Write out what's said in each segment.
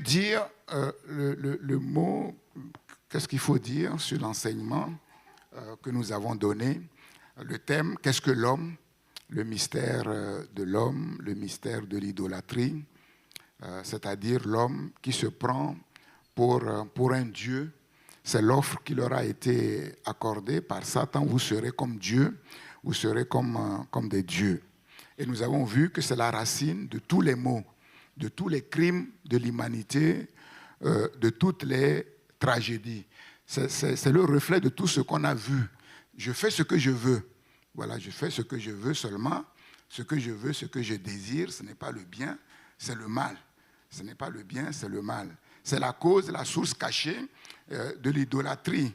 dire le mot, qu'est-ce qu'il faut dire sur l'enseignement que nous avons donné, le thème, qu'est-ce que l'homme, le mystère de l'homme, le mystère de l'idolâtrie, c'est-à-dire l'homme qui se prend pour un Dieu. C'est l'offre qui leur a été accordée par Satan, vous serez comme Dieu, vous serez comme des dieux. Et nous avons vu que c'est la racine de tous les maux, de tous les crimes de l'humanité, de toutes les tragédies. C'est le reflet de tout ce qu'on a vu. Je fais ce que je veux. Voilà, je fais ce que je veux seulement. Ce que je veux, ce que je désire, ce n'est pas le bien, c'est le mal. Ce n'est pas le bien, c'est le mal. C'est la cause, la source cachée de l'idolâtrie.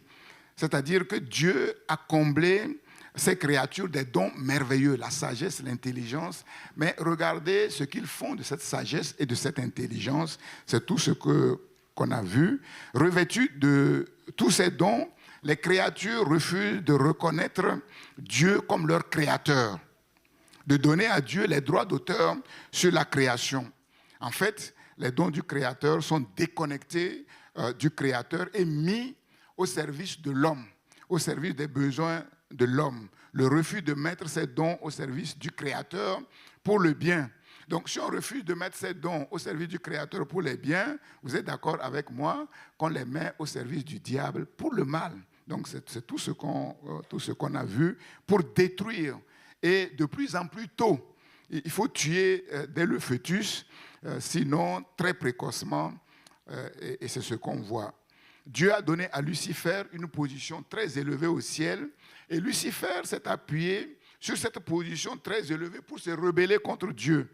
C'est-à-dire que Dieu a comblé ces créatures des dons merveilleux, la sagesse, l'intelligence. Mais regardez ce qu'ils font de cette sagesse et de cette intelligence. C'est tout ce qu'on a vu. Revêtus de tous ces dons, les créatures refusent de reconnaître Dieu comme leur créateur, de donner à Dieu les droits d'auteur sur la création. En fait, les dons du Créateur sont déconnectés du Créateur et mis au service de l'homme, au service des besoins de l'homme. Le refus de mettre ces dons au service du Créateur pour le bien. Donc, si on refuse de mettre ces dons au service du Créateur pour les biens, vous êtes d'accord avec moi qu'on les met au service du diable pour le mal. Donc, c'est tout ce qu'on a vu pour détruire. Et de plus en plus tôt, il faut tuer dès le fœtus, sinon très précocement, et c'est ce qu'on voit. Dieu a donné à Lucifer une position très élevée au ciel, et Lucifer s'est appuyé sur cette position très élevée pour se rebeller contre Dieu.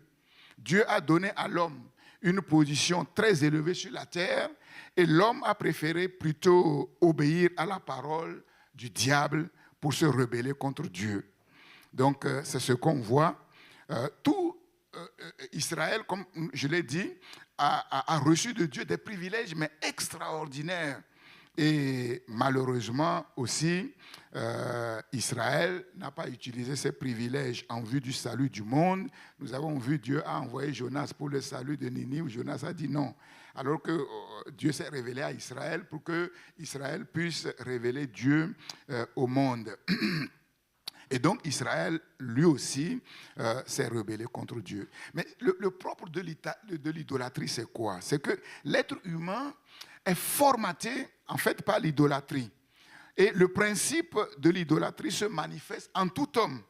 Dieu a donné à l'homme une position très élevée sur la terre, et l'homme a préféré plutôt obéir à la parole du diable pour se rebeller contre Dieu. Donc, c'est ce qu'on voit. Tout Israël, comme je l'ai dit, a reçu de Dieu des privilèges, mais extraordinaires. Et malheureusement aussi, Israël n'a pas utilisé ces privilèges en vue du salut du monde. Nous avons vu Dieu a envoyé Jonas pour le salut de Ninive. Jonas a dit non. Alors que Dieu s'est révélé à Israël pour que Israël puisse révéler Dieu au monde. Et donc Israël, lui aussi, s'est rebellé contre Dieu. Mais le propre de l'idolâtrie, c'est quoi? C'est que l'être humain est formaté, en fait, par l'idolâtrie. Et le principe de l'idolâtrie se manifeste en tout homme,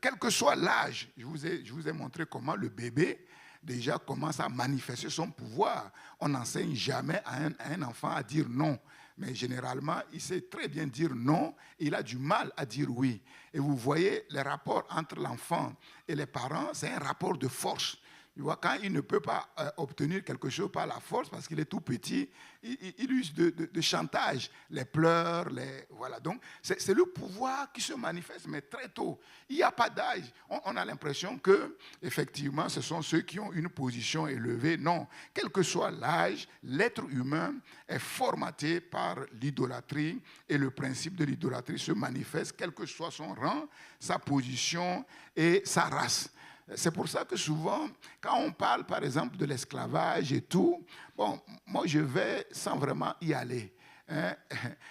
quel que soit l'âge. Je vous ai montré comment le bébé déjà commence à manifester son pouvoir. On n'enseigne jamais à un enfant à dire non. Mais généralement, il sait très bien dire non, et il a du mal à dire oui. Et vous voyez, les rapports entre l'enfant et les parents, c'est un rapport de force. Tu vois, quand il ne peut pas obtenir quelque chose par la force, parce qu'il est tout petit, il use de chantage, les pleurs, voilà. Donc, c'est le pouvoir qui se manifeste, mais très tôt. Il n'y a pas d'âge. On a l'impression que, effectivement, ce sont ceux qui ont une position élevée. Non, quel que soit l'âge, l'être humain est formaté par l'idolâtrie, et le principe de l'idolâtrie se manifeste, quel que soit son rang, sa position et sa race. C'est pour ça que souvent, quand on parle par exemple de l'esclavage et tout, bon, moi je vais sans vraiment y aller. Hein?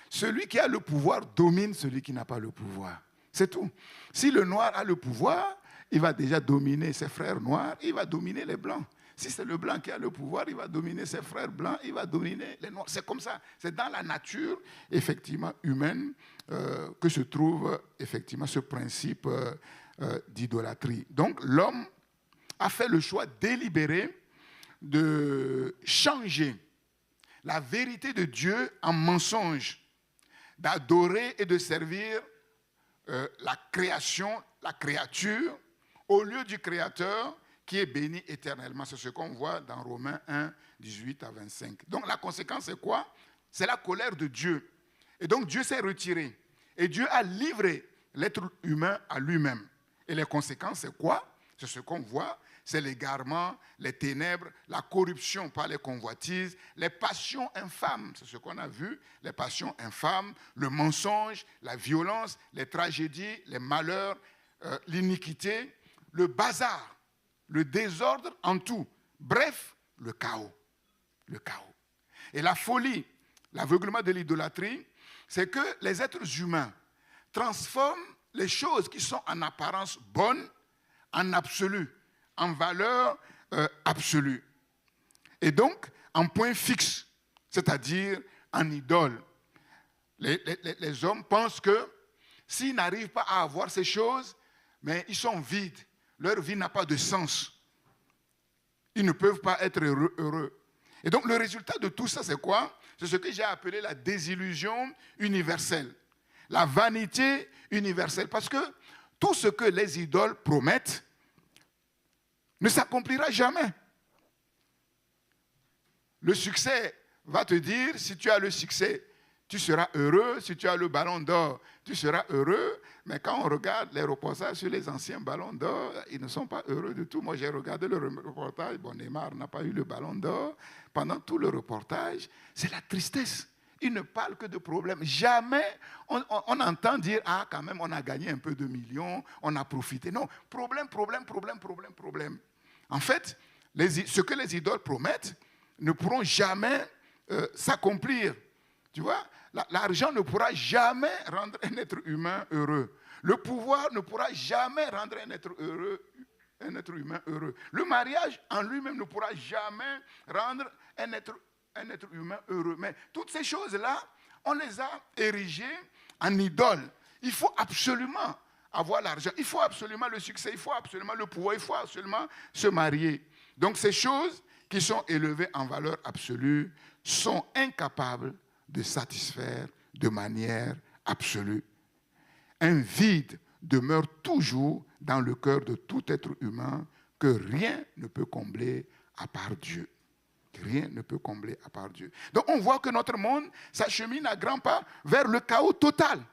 Celui qui a le pouvoir domine celui qui n'a pas le pouvoir. C'est tout. Si le noir a le pouvoir, il va déjà dominer ses frères noirs, il va dominer les blancs. Si c'est le blanc qui a le pouvoir, il va dominer ses frères blancs, il va dominer les noirs. C'est comme ça. C'est dans la nature, effectivement, humaine que se trouve effectivement ce principe d'idolâtrie. Donc l'homme a fait le choix délibéré de changer la vérité de Dieu en mensonge, d'adorer et de servir la création, la créature, au lieu du Créateur qui est béni éternellement. C'est ce qu'on voit dans Romains 1, 18 à 25. Donc la conséquence c'est quoi? C'est la colère de Dieu. Et donc Dieu s'est retiré. Et Dieu a livré l'être humain à lui-même. Et les conséquences, c'est quoi? C'est ce qu'on voit, c'est l'égarement, les ténèbres, la corruption par les convoitises, les passions infâmes, c'est ce qu'on a vu, les passions infâmes, le mensonge, la violence, les tragédies, les malheurs, l'iniquité, le bazar, le désordre en tout. Bref, le chaos. le chaos. Et la folie, l'aveuglement de l'idolâtrie, c'est que les êtres humains transforment les choses qui sont en apparence bonnes en absolu, en valeur absolue. Et donc, en point fixe, c'est-à-dire en idole. Les hommes pensent que s'ils n'arrivent pas à avoir ces choses, mais ils sont vides. Leur vie n'a pas de sens. Ils ne peuvent pas être heureux. Et donc, le résultat de tout ça, c'est quoi? C'est ce que j'ai appelé la désillusion universelle. La vanité universelle. Parce que tout ce que les idoles promettent ne s'accomplira jamais. Le succès va te dire, si tu as le succès, tu seras heureux. Si tu as le ballon d'or, tu seras heureux. Mais quand on regarde les reportages sur les anciens ballons d'or, ils ne sont pas heureux du tout. Moi, j'ai regardé le reportage. Bon, Neymar n'a pas eu le ballon d'or. Pendant tout le reportage, c'est la tristesse. Ils ne parlent que de problèmes. Jamais on entend dire, ah, quand même, on a gagné un peu de millions, on a profité. Non, problème. En fait, ce que les idoles promettent ne pourront jamais s'accomplir. Tu vois, l'argent ne pourra jamais rendre un être humain heureux. Le pouvoir ne pourra jamais rendre un être humain heureux. Le mariage en lui-même ne pourra jamais rendre un être humain heureux. Mais toutes ces choses-là, on les a érigées en idoles. Il faut absolument avoir l'argent, il faut absolument le succès, il faut absolument le pouvoir, il faut absolument se marier. Donc ces choses qui sont élevées en valeur absolue sont incapables de satisfaire de manière absolue. Un vide demeure toujours dans le cœur de tout être humain que rien ne peut combler à part Dieu. Rien ne peut combler à part Dieu. Donc on voit que notre monde s'achemine à grands pas vers le chaos total.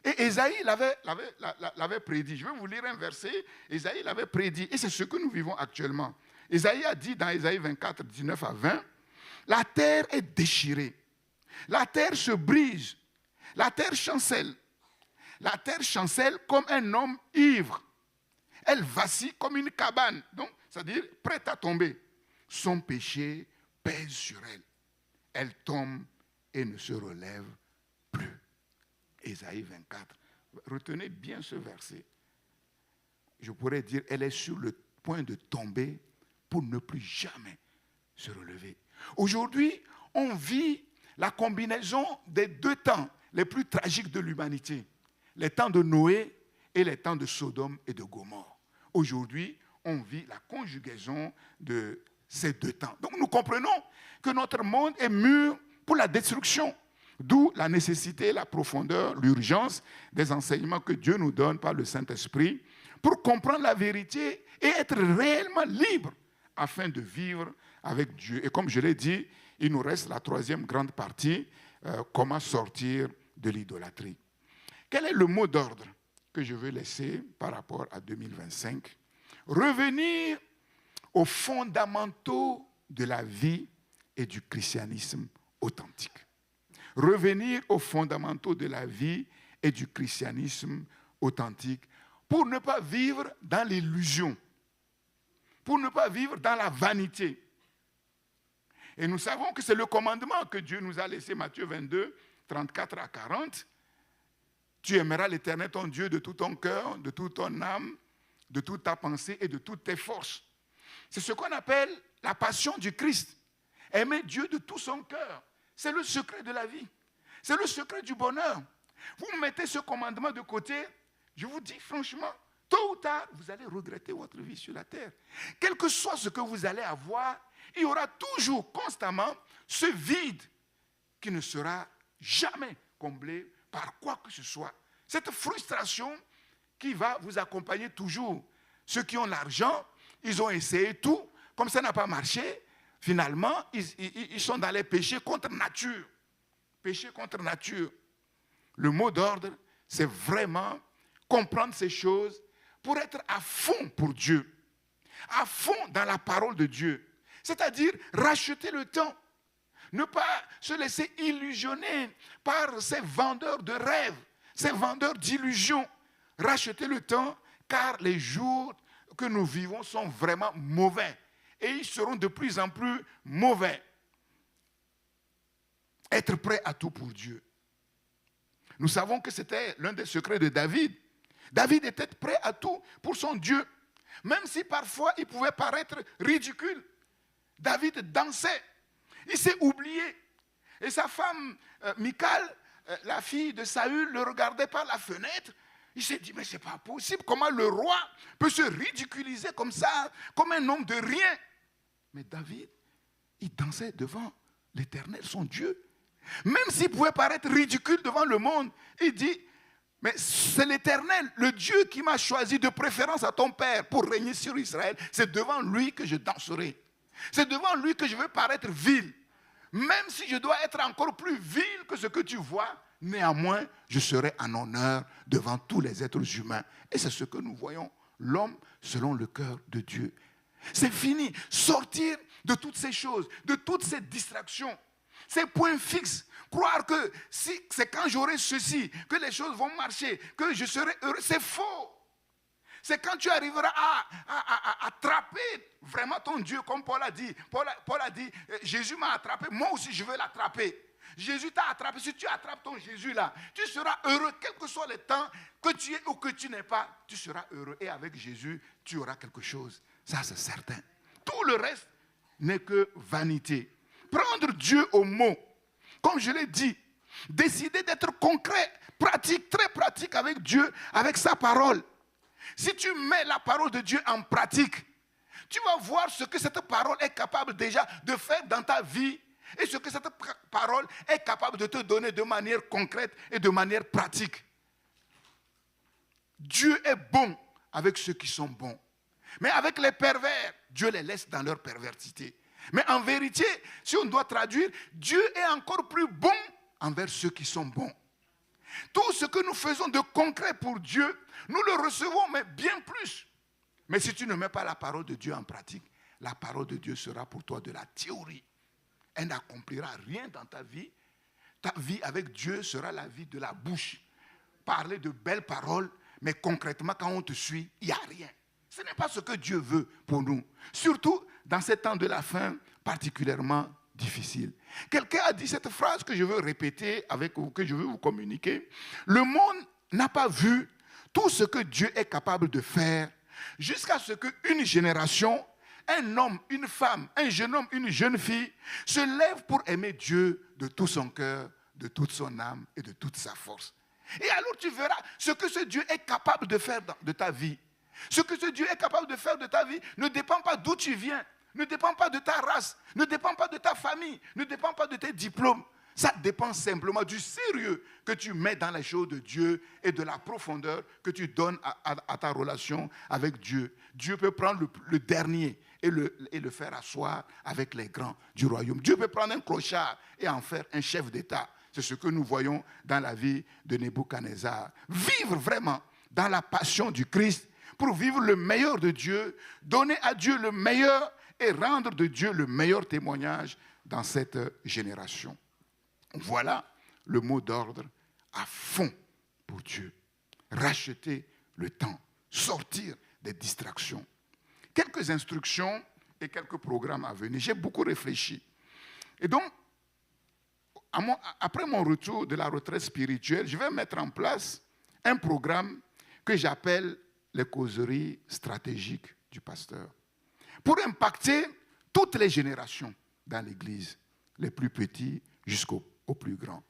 Et Ésaïe l'avait prédit. Je vais vous lire un verset. Ésaïe l'avait prédit. Et c'est ce que nous vivons actuellement. Ésaïe a dit dans Ésaïe 24, 19 à 20, « La terre est déchirée. La terre se brise. La terre chancelle. La terre chancelle comme un homme ivre. Elle vacille comme une cabane. » Donc, c'est-à-dire prête à tomber. Son péché pèse sur elle. Elle tombe et ne se relève plus. Ésaïe 24. Retenez bien ce verset. Je pourrais dire, elle est sur le point de tomber pour ne plus jamais se relever. Aujourd'hui, on vit la combinaison des deux temps les plus tragiques de l'humanité. Les temps de Noé et les temps de Sodome et de Gomorrhe. Aujourd'hui, on vit la conjugaison de ces deux temps. Donc nous comprenons que notre monde est mûr pour la destruction. D'où la nécessité, la profondeur, l'urgence des enseignements que Dieu nous donne par le Saint-Esprit pour comprendre la vérité et être réellement libre afin de vivre avec Dieu. Et comme je l'ai dit, il nous reste la troisième grande partie, comment sortir de l'idolâtrie. Quel est le mot d'ordre que je veux laisser par rapport à 2025? Revenir aux fondamentaux de la vie et du christianisme authentique. Revenir aux fondamentaux de la vie et du christianisme authentique pour ne pas vivre dans l'illusion, pour ne pas vivre dans la vanité. Et nous savons que c'est le commandement que Dieu nous a laissé, Matthieu 22, 34 à 40. Tu aimeras l'Éternel ton Dieu de tout ton cœur, de toute ton âme, de toute ta pensée et de toutes tes forces. C'est ce qu'on appelle la passion du Christ. Aimer Dieu de tout son cœur. C'est le secret de la vie. C'est le secret du bonheur. Vous mettez ce commandement de côté, je vous dis franchement, tôt ou tard, vous allez regretter votre vie sur la terre. Quel que soit ce que vous allez avoir, il y aura toujours, constamment, ce vide qui ne sera jamais comblé par quoi que ce soit. Cette frustration qui va vous accompagner toujours. Ceux qui ont l'argent, ils ont essayé tout, comme ça n'a pas marché, finalement, ils sont dans les péchés contre nature. Péché contre nature. Le mot d'ordre, c'est vraiment comprendre ces choses pour être à fond pour Dieu, à fond dans la parole de Dieu. C'est-à-dire racheter le temps. Ne pas se laisser illusionner par ces vendeurs de rêves, ces vendeurs d'illusions. Racheter le temps, car les jours que nous vivons sont vraiment mauvais. Et ils seront de plus en plus mauvais. Être prêt à tout pour Dieu. Nous savons que c'était l'un des secrets de David. David était prêt à tout pour son Dieu. Même si parfois il pouvait paraître ridicule. David dansait. Il s'est oublié. Et sa femme, Michal, la fille de Saül, le regardait par la fenêtre. Il s'est dit, mais c'est pas possible. Comment le roi peut se ridiculiser comme ça, comme un homme de rien? Mais David, il dansait devant l'Éternel, son Dieu. Même s'il pouvait paraître ridicule devant le monde, il dit, mais c'est l'Éternel, le Dieu qui m'a choisi de préférence à ton père pour régner sur Israël. C'est devant lui que je danserai. C'est devant lui que je veux paraître vil. Même si je dois être encore plus vil que ce que tu vois, néanmoins, je serai en honneur devant tous les êtres humains. Et c'est ce que nous voyons, l'homme selon le cœur de Dieu. C'est fini. Sortir de toutes ces choses, de toutes ces distractions, ces points fixes. Croire que si c'est quand j'aurai ceci que les choses vont marcher, que je serai heureux, c'est faux. C'est quand tu arriveras à attraper vraiment ton Dieu, comme Paul a dit. Paul a dit, Jésus m'a attrapé, moi aussi je veux l'attraper. Jésus t'a attrapé. Si tu attrapes ton Jésus là, tu seras heureux, quel que soit le temps que tu es ou que tu n'es pas, tu seras heureux. Et avec Jésus, tu auras quelque chose. Ça, c'est certain. Tout le reste n'est que vanité. Prendre Dieu au mot, comme je l'ai dit, décider d'être concret, pratique, très pratique avec Dieu, avec sa parole. Si tu mets la parole de Dieu en pratique, tu vas voir ce que cette parole est capable déjà de faire dans ta vie et ce que cette parole est capable de te donner de manière concrète et de manière pratique. Dieu est bon avec ceux qui sont bons. Mais avec les pervers, Dieu les laisse dans leur perversité. Mais en vérité, si on doit traduire, Dieu est encore plus bon envers ceux qui sont bons. Tout ce que nous faisons de concret pour Dieu, nous le recevons, mais bien plus. Mais si tu ne mets pas la parole de Dieu en pratique, la parole de Dieu sera pour toi de la théorie. Elle n'accomplira rien dans ta vie. Ta vie avec Dieu sera la vie de la bouche. Parler de belles paroles, mais concrètement, quand on te suit, il n'y a rien. Ce n'est pas ce que Dieu veut pour nous. Surtout dans ces temps de la fin particulièrement difficile. Quelqu'un a dit cette phrase que je veux répéter avec vous, que je veux vous communiquer. Le monde n'a pas vu tout ce que Dieu est capable de faire jusqu'à ce qu'une génération, un homme, une femme, un jeune homme, une jeune fille se lève pour aimer Dieu de tout son cœur, de toute son âme et de toute sa force. Et alors tu verras ce que ce Dieu est capable de faire de ta vie. Ce que ce Dieu est capable de faire de ta vie ne dépend pas d'où tu viens, ne dépend pas de ta race, ne dépend pas de ta famille, ne dépend pas de tes diplômes. Ça dépend simplement du sérieux que tu mets dans les choses de Dieu et de la profondeur que tu donnes à ta relation avec Dieu. Dieu peut prendre le dernier et le faire asseoir avec les grands du royaume. Dieu peut prendre un clochard et en faire un chef d'État. C'est ce que nous voyons dans la vie de Nebuchadnezzar. Vivre vraiment dans la passion du Christ pour vivre le meilleur de Dieu, donner à Dieu le meilleur et rendre de Dieu le meilleur témoignage dans cette génération. Voilà le mot d'ordre à fond pour Dieu. Racheter le temps, sortir des distractions. Quelques instructions et quelques programmes à venir. J'ai beaucoup réfléchi. Et donc, après mon retour de la retraite spirituelle, je vais mettre en place un programme que j'appelle les causeries stratégiques du pasteur, pour impacter toutes les générations dans l'Église, les plus petits jusqu'aux plus grands.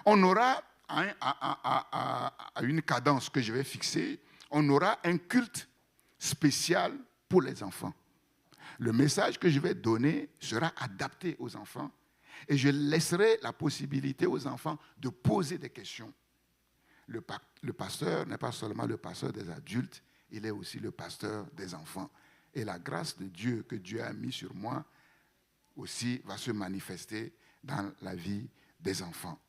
On aura, à une cadence que je vais fixer, on aura un culte spécial pour les enfants. Le message que je vais donner sera adapté aux enfants et je laisserai la possibilité aux enfants de poser des questions. Le pasteur n'est pas seulement le pasteur des adultes, il est aussi le pasteur des enfants. Et la grâce de Dieu que Dieu a mis sur moi aussi va se manifester dans la vie des enfants.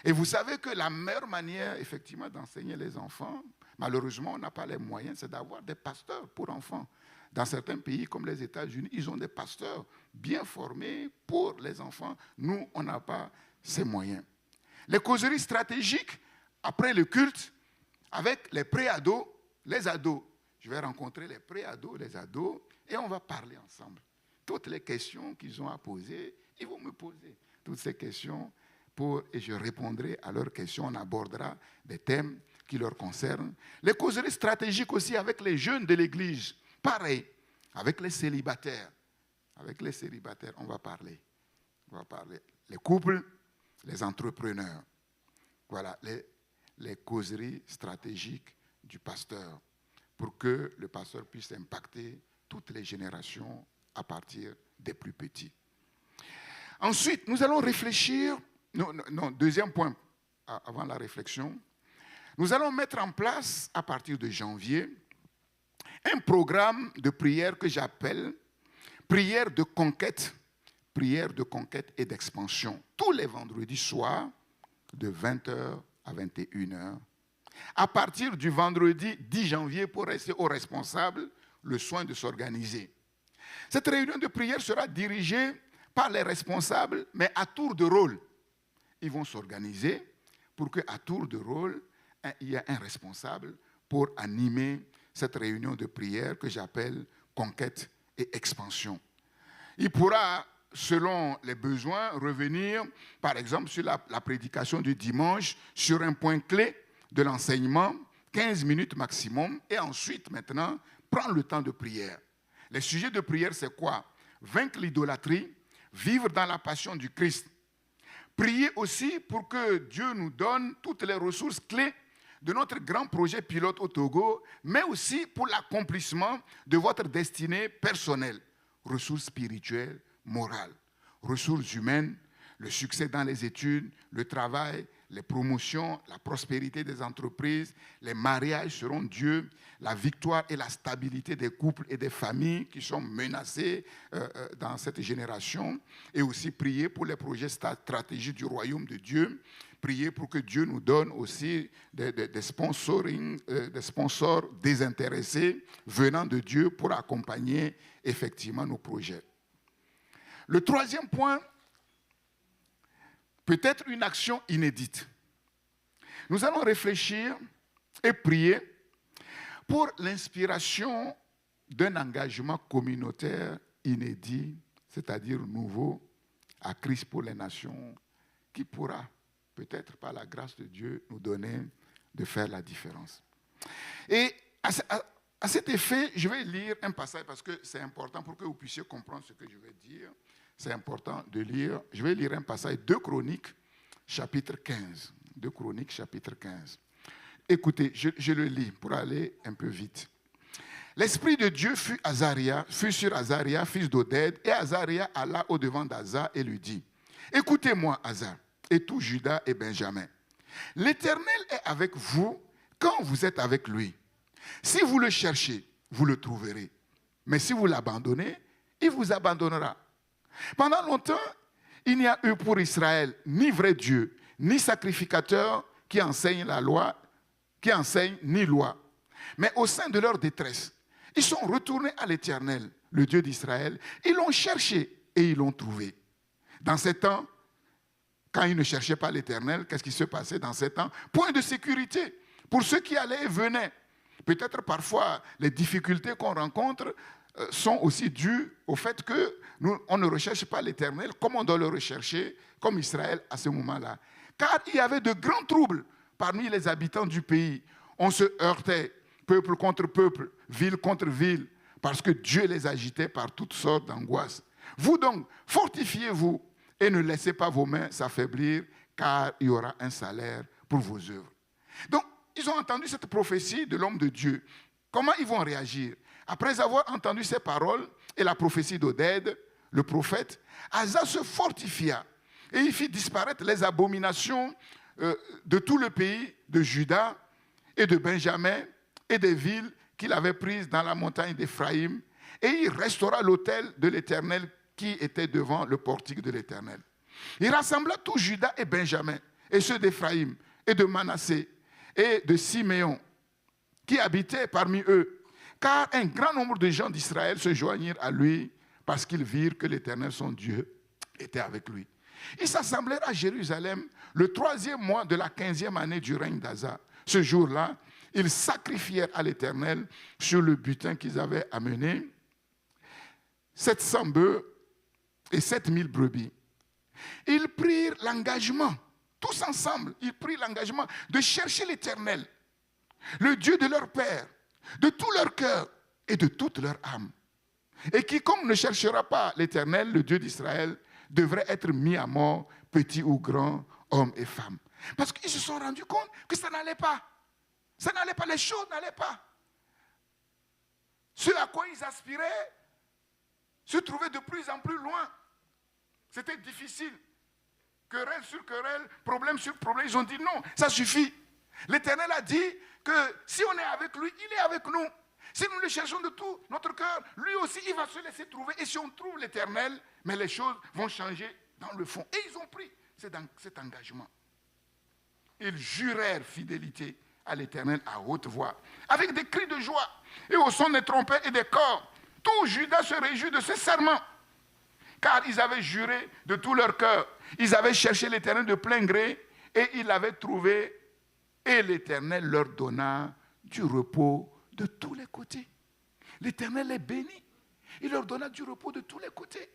Et vous savez que la meilleure manière, effectivement, d'enseigner les enfants, malheureusement, on n'a pas les moyens, c'est d'avoir des pasteurs pour enfants. Dans certains pays comme les États-Unis, ils ont des pasteurs bien formés pour les enfants. Nous, on n'a pas ces moyens. Les causeries stratégiques, après le culte, avec les pré-ados, les ados. Je vais rencontrer les pré-ados, les ados, et on va parler ensemble. Toutes les questions qu'ils ont à poser, ils vont me poser toutes ces questions. et je répondrai à leurs questions. On abordera des thèmes qui leur concernent. Les causeries stratégiques aussi avec les jeunes de l'Église. Pareil, avec les célibataires. Avec les célibataires, on va parler. On va parler. Les couples, les entrepreneurs. Voilà, les causeries stratégiques du pasteur pour que le pasteur puisse impacter toutes les générations à partir des plus petits. Ensuite, nous allons réfléchir, deuxième point avant la réflexion, nous allons mettre en place à partir de janvier un programme de prière que j'appelle prière de conquête et d'expansion, tous les vendredis soirs de 20h à 21h. À partir du vendredi 10 janvier, pour laisser aux responsables le soin de s'organiser. Cette réunion de prière sera dirigée par les responsables, mais à tour de rôle. Ils vont s'organiser pour qu'à tour de rôle, il y ait un responsable pour animer cette réunion de prière que j'appelle conquête et expansion. Il pourra, selon les besoins, revenir, par exemple, sur la prédication du dimanche, sur un point clé de l'enseignement, 15 minutes maximum, et ensuite, maintenant, prendre le temps de prière. Les sujets de prière, c'est quoi? Vaincre l'idolâtrie, vivre dans la passion du Christ. Prier aussi pour que Dieu nous donne toutes les ressources clés de notre grand projet pilote au Togo, mais aussi pour l'accomplissement de votre destinée personnelle. Ressources spirituelles, morales, ressources humaines, le succès dans les études, le travail, les promotions, la prospérité des entreprises, les mariages seront Dieu, la victoire et la stabilité des couples et des familles qui sont menacés dans cette génération, et aussi prier pour les projets stratégiques du royaume de Dieu, prier pour que Dieu nous donne aussi des sponsoring, des sponsors désintéressés venant de Dieu pour accompagner effectivement nos projets. Le troisième point, peut-être une action inédite. Nous allons réfléchir et prier pour l'inspiration d'un engagement communautaire inédit, c'est-à-dire nouveau, à Christ pour les nations, qui pourra, peut-être par la grâce de Dieu, nous donner de faire la différence. Et à cet effet, je vais lire un passage parce que c'est important pour que vous puissiez comprendre ce que je vais dire. C'est important de lire. Je vais lire un passage, 2 Chroniques, chapitre 15. 2 Chroniques, chapitre 15. Écoutez, je le lis pour aller un peu vite. L'Esprit de Dieu fut sur Azaria, fils d'Oded, et Azaria alla au-devant d'Asa et lui dit, « Écoutez-moi, Asa, et tout Juda et Benjamin. L'Éternel est avec vous quand vous êtes avec lui. Si vous le cherchez, vous le trouverez. Mais si vous l'abandonnez, il vous abandonnera. Pendant longtemps, il n'y a eu pour Israël ni vrai Dieu, ni sacrificateur qui enseigne la loi, qui enseigne ni loi. Mais au sein de leur détresse, ils sont retournés à l'Éternel, le Dieu d'Israël. Ils l'ont cherché et ils l'ont trouvé. Dans ces temps, quand ils ne cherchaient pas l'Éternel, qu'est-ce qui se passait dans ces temps? Point de sécurité pour ceux qui allaient et venaient. Peut-être parfois les difficultés qu'on rencontre sont aussi dues au fait qu'on ne recherche pas l'Éternel comme on doit le rechercher, comme Israël à ce moment-là. Car il y avait de grands troubles parmi les habitants du pays. On se heurtait, peuple contre peuple, ville contre ville, parce que Dieu les agitait par toutes sortes d'angoisses. Vous donc, fortifiez-vous et ne laissez pas vos mains s'affaiblir, car il y aura un salaire pour vos œuvres. Donc, ils ont entendu cette prophétie de l'homme de Dieu. Comment ils vont réagir? Après avoir entendu ces paroles et la prophétie d'Oded, le prophète, Asa se fortifia et il fit disparaître les abominations de tout le pays de Juda et de Benjamin et des villes qu'il avait prises dans la montagne d'Éphraïm, et il restaura l'autel de l'Éternel qui était devant le portique de l'Éternel. Il rassembla tout Juda et Benjamin, et ceux d'Éphraïm, et de Manassé, et de Siméon, qui habitaient parmi eux, car un grand nombre de gens d'Israël se joignirent à lui, parce qu'ils virent que l'Éternel, son Dieu, était avec lui. Ils s'assemblèrent à Jérusalem le 3e mois de la 15e année du règne d'Asa. Ce jour-là, ils sacrifièrent à l'Éternel sur le butin qu'ils avaient amené 700 bœufs et 7000 brebis. Ils prirent l'engagement tous ensemble, ils prirent l'engagement de chercher l'Éternel, le Dieu de leur père, de tout leur cœur et de toute leur âme. Et quiconque ne cherchera pas l'Éternel, le Dieu d'Israël, devrait être mis à mort, petit ou grand, homme et femme. Parce qu'ils se sont rendus compte que ça n'allait pas. Ça n'allait pas, les choses n'allaient pas. Ce à quoi ils aspiraient se trouvait de plus en plus loin. C'était difficile. Querelle sur querelle, problème sur problème. Ils ont dit non, ça suffit. L'Éternel a dit que si on est avec lui, il est avec nous. Si nous le cherchons de tout notre cœur, lui aussi, il va se laisser trouver. Et si on trouve l'Éternel, mais les choses vont changer dans le fond. Et ils ont pris cet engagement. Ils jurèrent fidélité à l'Éternel à haute voix, avec des cris de joie et au son des trompettes et des corps. Tout Juda se réjouit de ce serment, car ils avaient juré de tout leur cœur. Ils avaient cherché l'Éternel de plein gré et ils l'avaient trouvé. Et l'Éternel leur donna du repos de tous les côtés. L'Éternel les bénit. Il leur donna du repos de tous les côtés.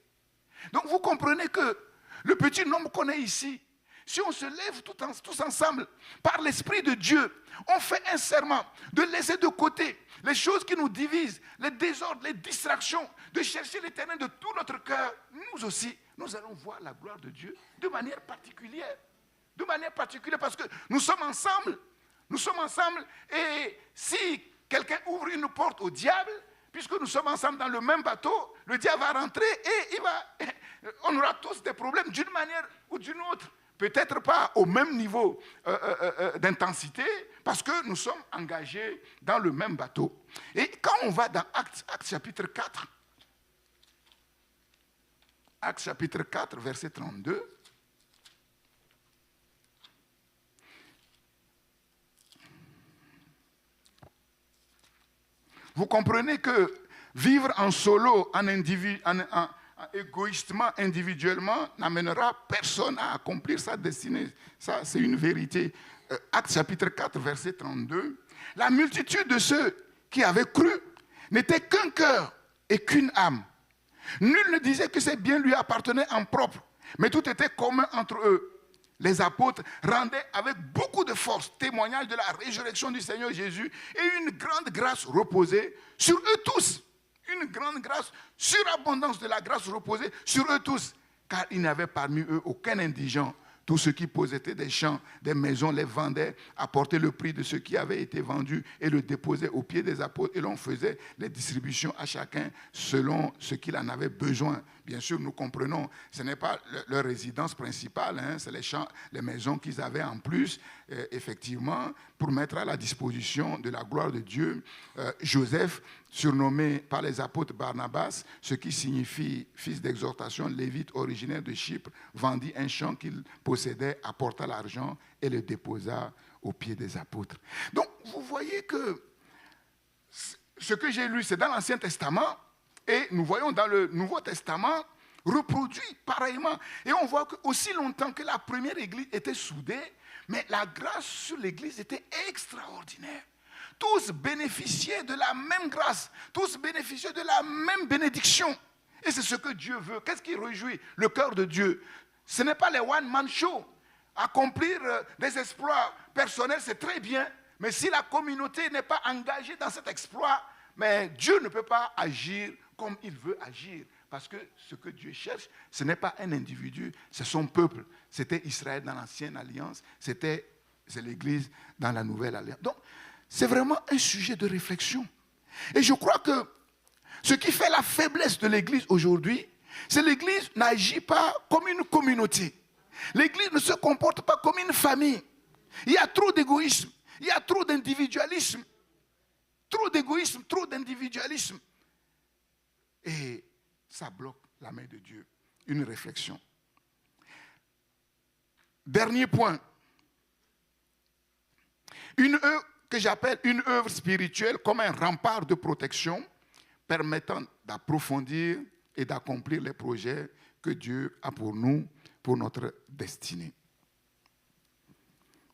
Donc vous comprenez que le petit nombre qu'on est ici, si on se lève tous ensemble par l'Esprit de Dieu, on fait un serment de laisser de côté les choses qui nous divisent, les désordres, les distractions, de chercher l'Éternel de tout notre cœur. Nous aussi, nous allons voir la gloire de Dieu de manière particulière. De manière particulière parce que nous sommes ensemble. Nous sommes ensemble et si quelqu'un ouvre une porte au diable, puisque nous sommes ensemble dans le même bateau, le diable va rentrer et on aura tous des problèmes d'une manière ou d'une autre. Peut-être pas au même niveau d'intensité, parce que nous sommes engagés dans le même bateau. Et quand on va dans Actes chapitre 4, Actes chapitre 4, verset 32, vous comprenez que vivre en solo, égoïstement, individuellement, n'amènera personne à accomplir sa destinée. Ça, c'est une vérité. Actes chapitre 4, verset 32. La multitude de ceux qui avaient cru n'était qu'un cœur et qu'une âme. Nul ne disait que ces biens lui appartenaient en propre, mais tout était commun entre eux. Les apôtres rendaient avec beaucoup de force témoignage de la résurrection du Seigneur Jésus et une grande grâce reposait sur eux tous. Une grande grâce, surabondance de la grâce reposée sur eux tous. Car il n'y avait parmi eux aucun indigent. Tous ceux qui possédaient des champs, des maisons, les vendaient, apportaient le prix de ce qui avait été vendu et le déposaient aux pieds des apôtres. Et l'on faisait les distributions à chacun selon ce qu'il en avait besoin. Bien sûr, nous comprenons, ce n'est pas leur résidence principale, hein, c'est les champs, les maisons qu'ils avaient en plus, effectivement, pour mettre à la disposition de la gloire de Dieu. Joseph, surnommé par les apôtres Barnabas, ce qui signifie fils d'exhortation, lévite originaire de Chypre, vendit un champ qu'il possédait, apporta l'argent et le déposa aux pieds des apôtres. Donc, vous voyez que ce que j'ai lu, c'est dans l'Ancien Testament, et nous voyons dans le Nouveau Testament reproduit pareillement. Et on voit qu'aussi longtemps que la première église était soudée, mais la grâce sur l'église était extraordinaire. Tous bénéficiaient de la même grâce, tous bénéficiaient de la même bénédiction. Et c'est ce que Dieu veut. Qu'est-ce qui réjouit le cœur de Dieu? Ce n'est pas les one-man show. Accomplir des exploits personnels, c'est très bien, mais si la communauté n'est pas engagée dans cet exploit, mais Dieu ne peut pas agir comme il veut agir. Parce que ce que Dieu cherche, ce n'est pas un individu, c'est son peuple. C'était Israël dans l'ancienne alliance, c'est l'Église dans la nouvelle alliance. Donc, c'est vraiment un sujet de réflexion. Et je crois que ce qui fait la faiblesse de l'Église aujourd'hui, c'est que l'Église n'agit pas comme une communauté. L'Église ne se comporte pas comme une famille. Il y a trop d'égoïsme, il y a trop d'individualisme. Trop d'égoïsme, trop d'individualisme. Et ça bloque la main de Dieu. Une réflexion. Dernier point. Une œuvre que j'appelle une œuvre spirituelle comme un rempart de protection permettant d'approfondir et d'accomplir les projets que Dieu a pour nous, pour notre destinée.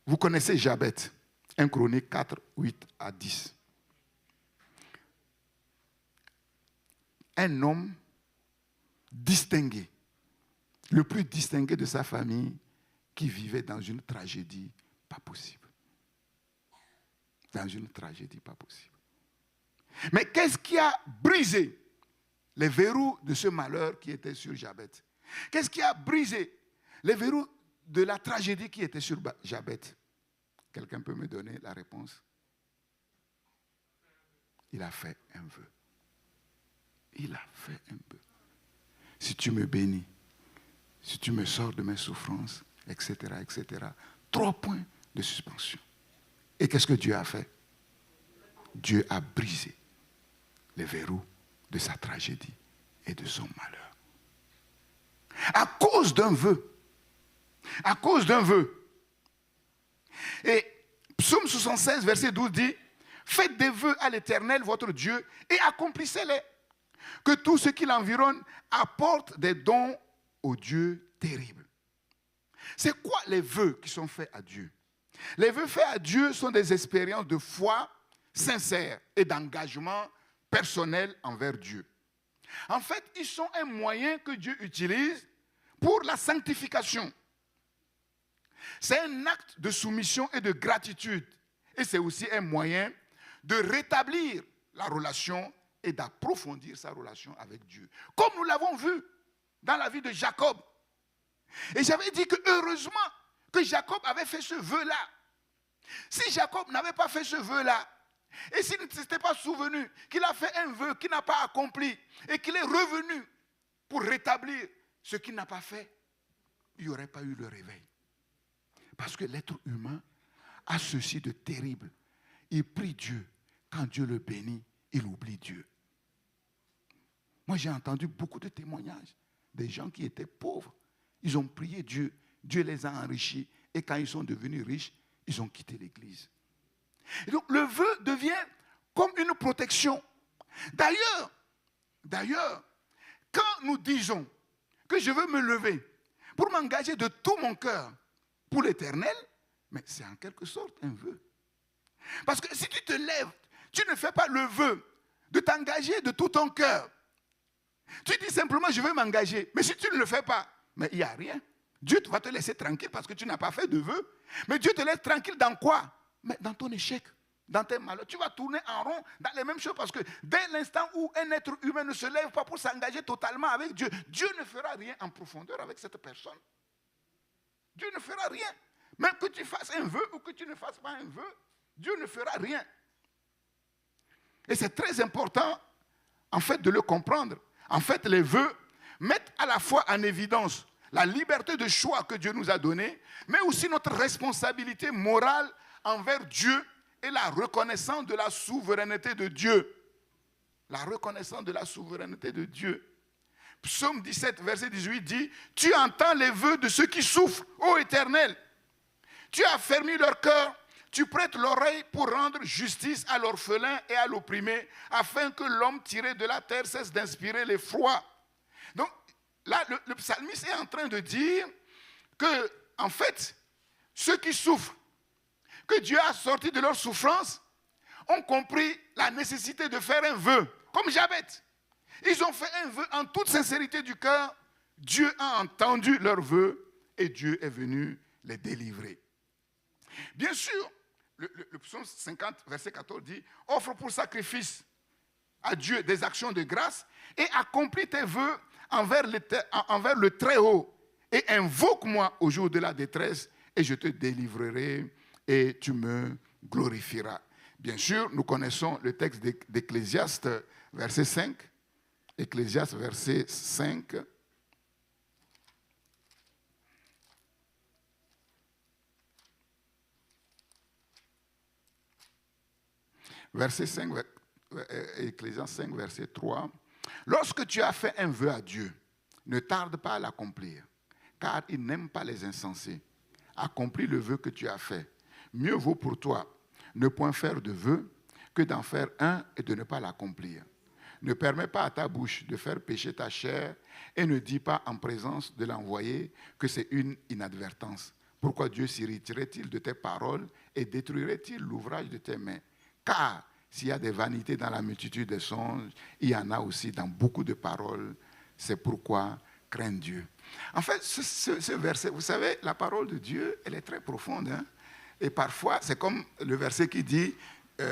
Vous connaissez Jabet, 1 Chronique 4, 8 à 10. Un homme distingué, le plus distingué de sa famille, qui vivaient dans une tragédie pas possible. Dans une tragédie pas possible. Mais qu'est-ce qui a brisé les verrous de ce malheur qui était sur Jabet? Qu'est-ce qui a brisé les verrous de la tragédie qui était sur Jabet? Quelqu'un peut me donner la réponse? Il a fait un vœu. Il a fait un vœu. Si tu me bénis, si tu me sors de mes souffrances, etc., etc. 3 points de suspension. Et qu'est-ce que Dieu a fait? Dieu a brisé les verrous de sa tragédie et de son malheur. À cause d'un vœu. À cause d'un vœu. Et Psaume 76, verset 12 dit, « Faites des vœux à l'Éternel, votre Dieu, et accomplissez-les. Que tout ce qui l'environne apporte des dons au Dieu terrible. » C'est quoi les vœux qui sont faits à Dieu? Les vœux faits à Dieu sont des expériences de foi sincère et d'engagement personnel envers Dieu. En fait, ils sont un moyen que Dieu utilise pour la sanctification. C'est un acte de soumission et de gratitude. Et c'est aussi un moyen de rétablir la relation et d'approfondir sa relation avec Dieu. Comme nous l'avons vu dans la vie de Jacob. Et j'avais dit que heureusement que Jacob avait fait ce vœu-là. Si Jacob n'avait pas fait ce vœu-là, et s'il ne s'était pas souvenu qu'il a fait un vœu qu'il n'a pas accompli, et qu'il est revenu pour rétablir ce qu'il n'a pas fait, il n'y aurait pas eu le réveil. Parce que l'être humain a ceci de terrible. Il prie Dieu. Quand Dieu le bénit, il oublie Dieu. Moi, j'ai entendu beaucoup de témoignages des gens qui étaient pauvres. Ils ont prié Dieu. Dieu les a enrichis. Et quand ils sont devenus riches, ils ont quitté l'église. Et donc, le vœu devient comme une protection. D'ailleurs, quand nous disons que je veux me lever pour m'engager de tout mon cœur pour l'Éternel, mais c'est en quelque sorte un vœu. Parce que si tu te lèves, tu ne fais pas le vœu de t'engager de tout ton cœur. Tu dis simplement, je veux m'engager. Mais si tu ne le fais pas, mais il n'y a rien. Dieu va te laisser tranquille parce que tu n'as pas fait de vœu. Mais Dieu te laisse tranquille dans quoi? Mais dans ton échec, dans tes malheurs. Tu vas tourner en rond dans les mêmes choses parce que dès l'instant où un être humain ne se lève pas pour s'engager totalement avec Dieu, Dieu ne fera rien en profondeur avec cette personne. Dieu ne fera rien. Même que tu fasses un vœu ou que tu ne fasses pas un vœu, Dieu ne fera rien. Et c'est très important, en fait, de le comprendre. En fait, les vœux mettent à la fois en évidence la liberté de choix que Dieu nous a donnée, mais aussi notre responsabilité morale envers Dieu et la reconnaissance de la souveraineté de Dieu. La reconnaissance de la souveraineté de Dieu. Psaume 17, verset 18 dit, « Tu entends les vœux de ceux qui souffrent, ô Éternel. Tu as fermé leur cœur, tu prêtes l'oreille pour rendre justice à l'orphelin et à l'opprimé, afin que l'homme tiré de la terre cesse d'inspirer l'effroi. » Donc, là, le psalmiste est en train de dire que, en fait, ceux qui souffrent, que Dieu a sorti de leur souffrance, ont compris la nécessité de faire un vœu, comme Jabet. Ils ont fait un vœu en toute sincérité du cœur. Dieu a entendu leur vœu et Dieu est venu les délivrer. Bien sûr, le psaume 50, verset 14 dit « Offre pour sacrifice à Dieu des actions de grâce et accomplis tes vœux envers le Très-Haut et invoque-moi au jour de la détresse et je te délivrerai et tu me glorifieras. » Bien sûr, nous connaissons le texte d'Ecclésiaste, verset 5. Ecclésiaste, verset 5. Verset 5, Ecclésiaste 5, verset 3. Lorsque tu as fait un vœu à Dieu, ne tarde pas à l'accomplir, car il n'aime pas les insensés. Accomplis le vœu que tu as fait. Mieux vaut pour toi ne point faire de vœu que d'en faire un et de ne pas l'accomplir. Ne permets pas à ta bouche de faire pécher ta chair et ne dis pas en présence de l'envoyé que c'est une inadvertance. Pourquoi Dieu s'irriterait-il de tes paroles et détruirait-il l'ouvrage de tes mains? Car s'il y a des vanités dans la multitude des songes, il y en a aussi dans beaucoup de paroles. C'est pourquoi craignent Dieu. En fait, ce verset, vous savez, la parole de Dieu, elle est très profonde. Hein? Et parfois, c'est comme le verset qui dit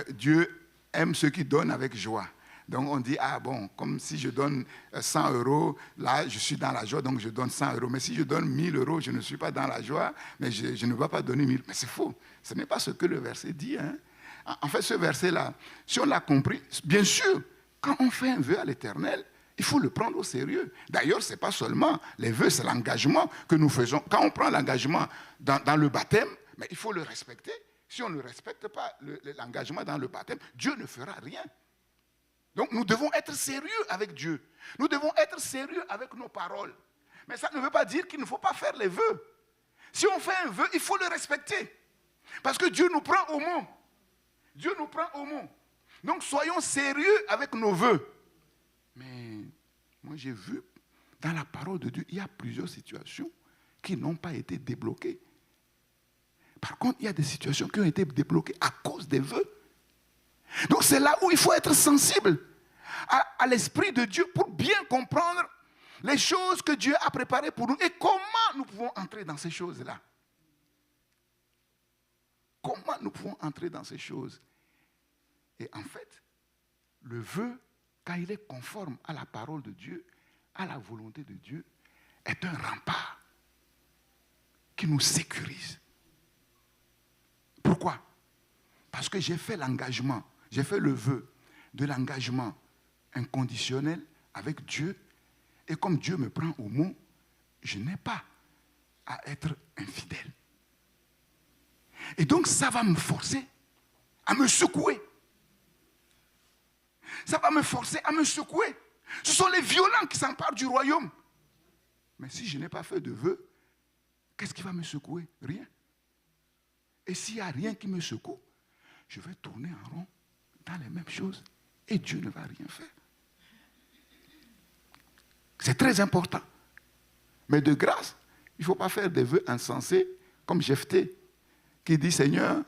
Dieu aime ceux qui donnent avec joie. Donc on dit, ah bon, comme si je donne 100 euros, là je suis dans la joie, donc je donne 100 euros. Mais si je donne 1000 euros, je ne suis pas dans la joie, mais je ne vais pas donner 1000. Mais c'est faux. Ce n'est pas ce que le verset dit. Hein? En fait, ce verset-là, si on l'a compris, bien sûr, quand on fait un vœu à l'Éternel, il faut le prendre au sérieux. D'ailleurs, ce n'est pas seulement les vœux, c'est l'engagement que nous faisons. Quand on prend l'engagement dans le baptême, mais il faut le respecter. Si on ne respecte pas l'engagement dans le baptême, Dieu ne fera rien. Donc nous devons être sérieux avec Dieu. Nous devons être sérieux avec nos paroles. Mais ça ne veut pas dire qu'il ne faut pas faire les vœux. Si on fait un vœu, il faut le respecter. Parce que Dieu nous prend au mot. Dieu nous prend au mot. Donc soyons sérieux avec nos vœux. Mais moi j'ai vu dans la parole de Dieu, il y a plusieurs situations qui n'ont pas été débloquées. Par contre, il y a des situations qui ont été débloquées à cause des vœux. Donc c'est là où il faut être sensible à l'Esprit de Dieu pour bien comprendre les choses que Dieu a préparées pour nous et comment nous pouvons entrer dans ces choses-là. Comment nous pouvons entrer dans ces choses. Et en fait, le vœu, quand il est conforme à la parole de Dieu, à la volonté de Dieu, est un rempart qui nous sécurise. Pourquoi? Parce que j'ai fait l'engagement. J'ai fait le vœu de l'engagement inconditionnel avec Dieu. Et comme Dieu me prend au mot, je n'ai pas à être infidèle. Et donc ça va me forcer à me secouer. Ça va me forcer à me secouer. Ce sont les violents qui s'emparent du royaume. Mais si je n'ai pas fait de vœu, qu'est-ce qui va me secouer? Rien. Et s'il n'y a rien qui me secoue, je vais tourner en rond dans les mêmes choses et Dieu ne va rien faire. C'est très important. Mais de grâce, il ne faut pas faire des vœux insensés comme Jephthé qui dit, Seigneur,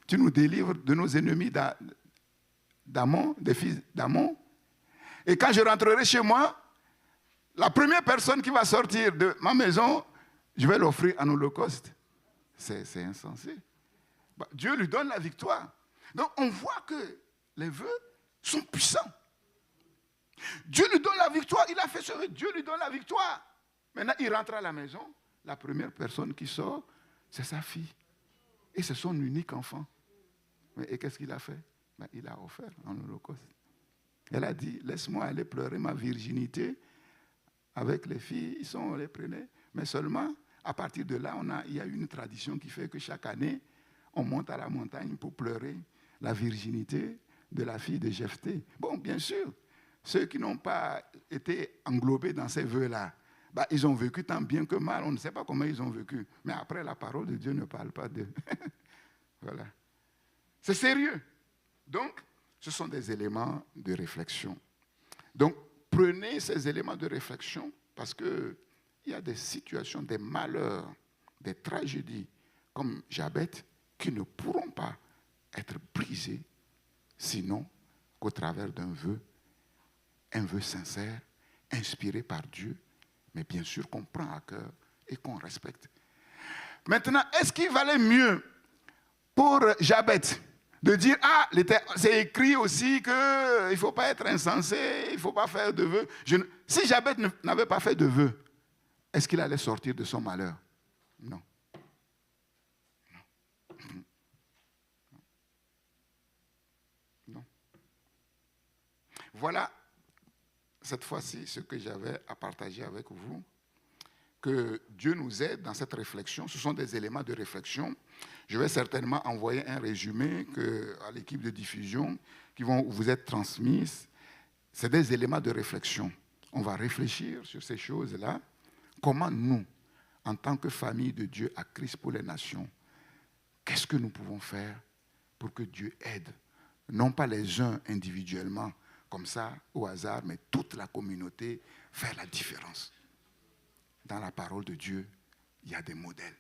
tu nous délivres de nos ennemis d'Amon, des fils d'Amon. Et quand je rentrerai chez moi, la première personne qui va sortir de ma maison, je vais l'offrir en holocauste. C'est insensé. Dieu lui donne la victoire. Donc on voit que les vœux sont puissants. Dieu lui donne la victoire, il a fait ce vœu, Dieu lui donne la victoire. Maintenant il rentre à la maison, la première personne qui sort, c'est sa fille. Et c'est son unique enfant. Et qu'est-ce qu'il a fait? Il a offert en holocauste. Elle a dit, laisse-moi aller pleurer ma virginité avec les filles, on les prenait. Mais seulement, à partir de là, il y a une tradition qui fait que chaque année, on monte à la montagne pour pleurer la virginité de la fille de Jephthé. Bon, bien sûr, ceux qui n'ont pas été englobés dans ces vœux-là, ils ont vécu tant bien que mal. On ne sait pas comment ils ont vécu. Mais après, la parole de Dieu ne parle pas d'eux. Voilà. C'est sérieux. Donc, ce sont des éléments de réflexion. Donc, prenez ces éléments de réflexion parce qu'il y a des situations, des malheurs, des tragédies comme Jabez qui ne pourront pas être brisées sinon qu'au travers d'un vœu, un vœu sincère, inspiré par Dieu, mais bien sûr qu'on prend à cœur et qu'on respecte. Maintenant, est-ce qu'il valait mieux pour Jabez de dire, c'est écrit aussi qu'il ne faut pas être insensé, il ne faut pas faire de vœux. Si Jabez n'avait pas fait de vœux, est-ce qu'il allait sortir de son malheur? Non. Non. Non. Voilà, cette fois-ci, ce que j'avais à partager avec vous. Que Dieu nous aide dans cette réflexion. Ce sont des éléments de réflexion. Je vais certainement envoyer un résumé à l'équipe de diffusion qui vont vous être transmises. C'est des éléments de réflexion. On va réfléchir sur ces choses-là. Comment nous, en tant que famille de Dieu à Christ pour les nations, qu'est-ce que nous pouvons faire pour que Dieu aide, non pas les uns individuellement, comme ça, au hasard, mais toute la communauté, faire la différence. Dans la parole de Dieu, il y a des modèles.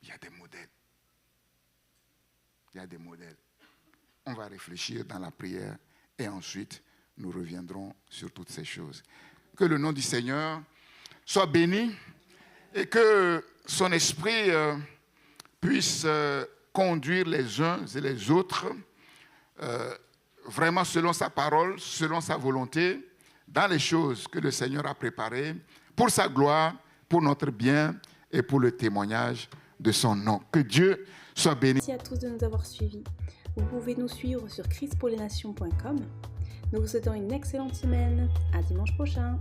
Il y a des modèles. Il y a des modèles. On va réfléchir dans la prière et ensuite nous reviendrons sur toutes ces choses. Que le nom du Seigneur soit béni et que son esprit puisse conduire les uns et les autres vraiment selon sa parole, selon sa volonté, dans les choses que le Seigneur a préparées pour sa gloire, pour notre bien et pour le témoignage de son nom. Que Dieu soit béni. Merci à tous de nous avoir suivis. Vous pouvez nous suivre sur christpourlesnations.com. Nous vous souhaitons une excellente semaine. À dimanche prochain.